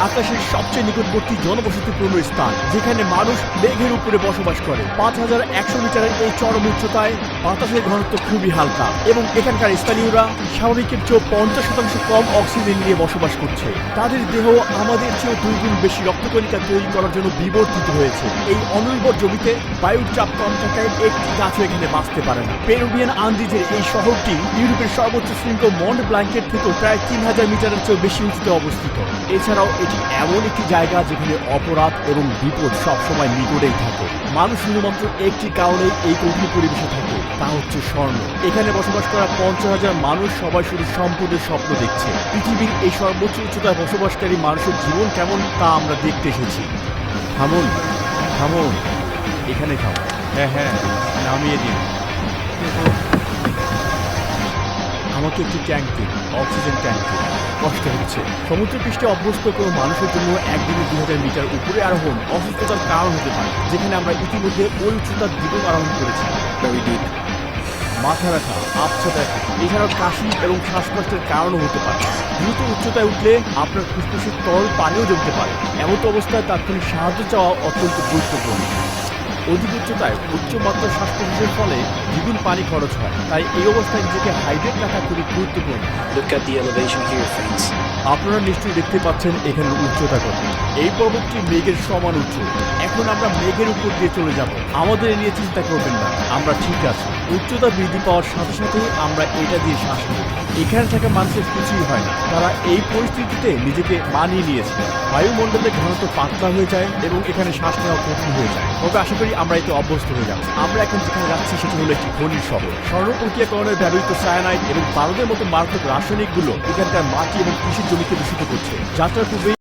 আকাশের সবচেয়ে নিকটবর্তী জনবসতিপূর্ণ স্থান, যেখানে মানুষ মেঘের উপরে বসবাস করে। 5100 মিটারের এই চরম উচ্চতায় বাতাসের ঘনত্ব খুবই হালকা এবং এখানকার স্থানীয়রা স্বাভাবিকের চেয়ে 50% কম অক্সিজেন নিয়ে বসবাস করছে। তাদের দেহ আমাদের চেয়ে 2 গুণ বেশি রক্তকণিকা তৈরি করার জন্য বিবর্তিত হয়েছে। এই অনুর্বর জমিতে বায়ুর চাপ কম থাকায় একটি গাছও এখানে বাঁচতে পারে না। পেরুভিয়ান আন্দিজের এই শহরটি ইউরোপের সর্বোচ্চ শৃঙ্গ মন্ট ব্ল্যাঙ্কেট থেকে প্রায় 3000 মিটারের চেয়ে বেশি উঁচুতে অবস্থিত। এছাড়াও এটি এমন একটি জায়গা যেখানে অপরাধ এবং বিপদ সবসময় নিকটেই থাকে। মানুষ শুধুমাত্র একটি কারণেই এই কঠিন পরিবেশে থাকে, তা হচ্ছে স্বর্ণ। এখানে বসবাস করা 50,000 মানুষ সবাই শুধু সম্পদের স্বপ্ন দেখছে। পৃথিবীর এই সর্বোচ্চ উচ্চতায় বসবাসকারী মানুষের জীবন কেমন তা আমরা দেখতে এসেছি। থামুন, থামুন, এখানে থামুন। হ্যাঁ, নামিয়ে দিন। আমাকে একটি ট্যাঙ্ক দিন, অক্সিজেন ট্যাঙ্ক দিন। কষ্ট হচ্ছে। সমুদ্রপৃষ্ঠে অভ্যস্ত কোনো মানুষের জন্য একদিনে 2000 মিটার উপরে আরোহণ অসুস্থতার কারণ হতে পারে, যেখানে আমরা ইতিমধ্যে ওই উচ্চতার দ্বিগুণ আরোহণ করেছি। মাথা ব্যথা, আবছা ব্যথা, এছাড়াও কাশি এবং শ্বাসকষ্টের কারণও হতে পারে। দ্রুত উচ্চতায় উঠলে আপনার ফুসফুসের তরল পানিও জমতে পারে। এমন অবস্থায় তাৎক্ষণিক সাহায্য চাওয়া অত্যন্ত গুরুত্বপূর্ণ। অধিক উচ্চতায় উচ্চ মাত্রার শ্বাস প্রশ্বাসের ফলে দ্বিগুণ পানি খরচ হয়, তাই এই অবস্থায় নিজেকে হাইড্রেট রাখা খুবই গুরুত্বপূর্ণ। Look at the elevation here, friends. আপনারা নিশ্চয়ই দেখতে পাচ্ছেন এখানে উচ্চতা কত। এই পর্বতটি মেঘের সমান উঁচু। এখন আমরা মেঘের উপর দিয়ে চলে যাব। আমাদের এ নিয়ে চিন্তা করবেন না, আমরা ঠিক আছি। উচ্চতা বৃদ্ধি পাওয়ার সাথে সাথে আমরা এটা দিয়ে শ্বাস নিই। এখানে থাকা মানুষের কিছুই হয় না, তারা এই পরিস্থিতিতে নিজেকে মানিয়ে নিয়েছে। বায়ুমণ্ডলের ঘনত্ব পাতলা হয়ে যায় এবং এখানে শ্বাস নেওয়া কঠিন হয়ে যায়। তবে আশা করি আমরা এতে অভ্যস্ত হয়ে যাব। আমরা এখন যেখানে যাচ্ছি সেটি হলো একটি খনির শহর। স্বর্ণ প্রক্রিয়াকরণে ব্যবহৃত সায়ানাইড এবং পারদের মতো মারাত্মক রাসায়নিকগুলো এখানকার মাটি এবং কৃষির জমিকে দূষিত করছে। যাত্রার পূর্বেই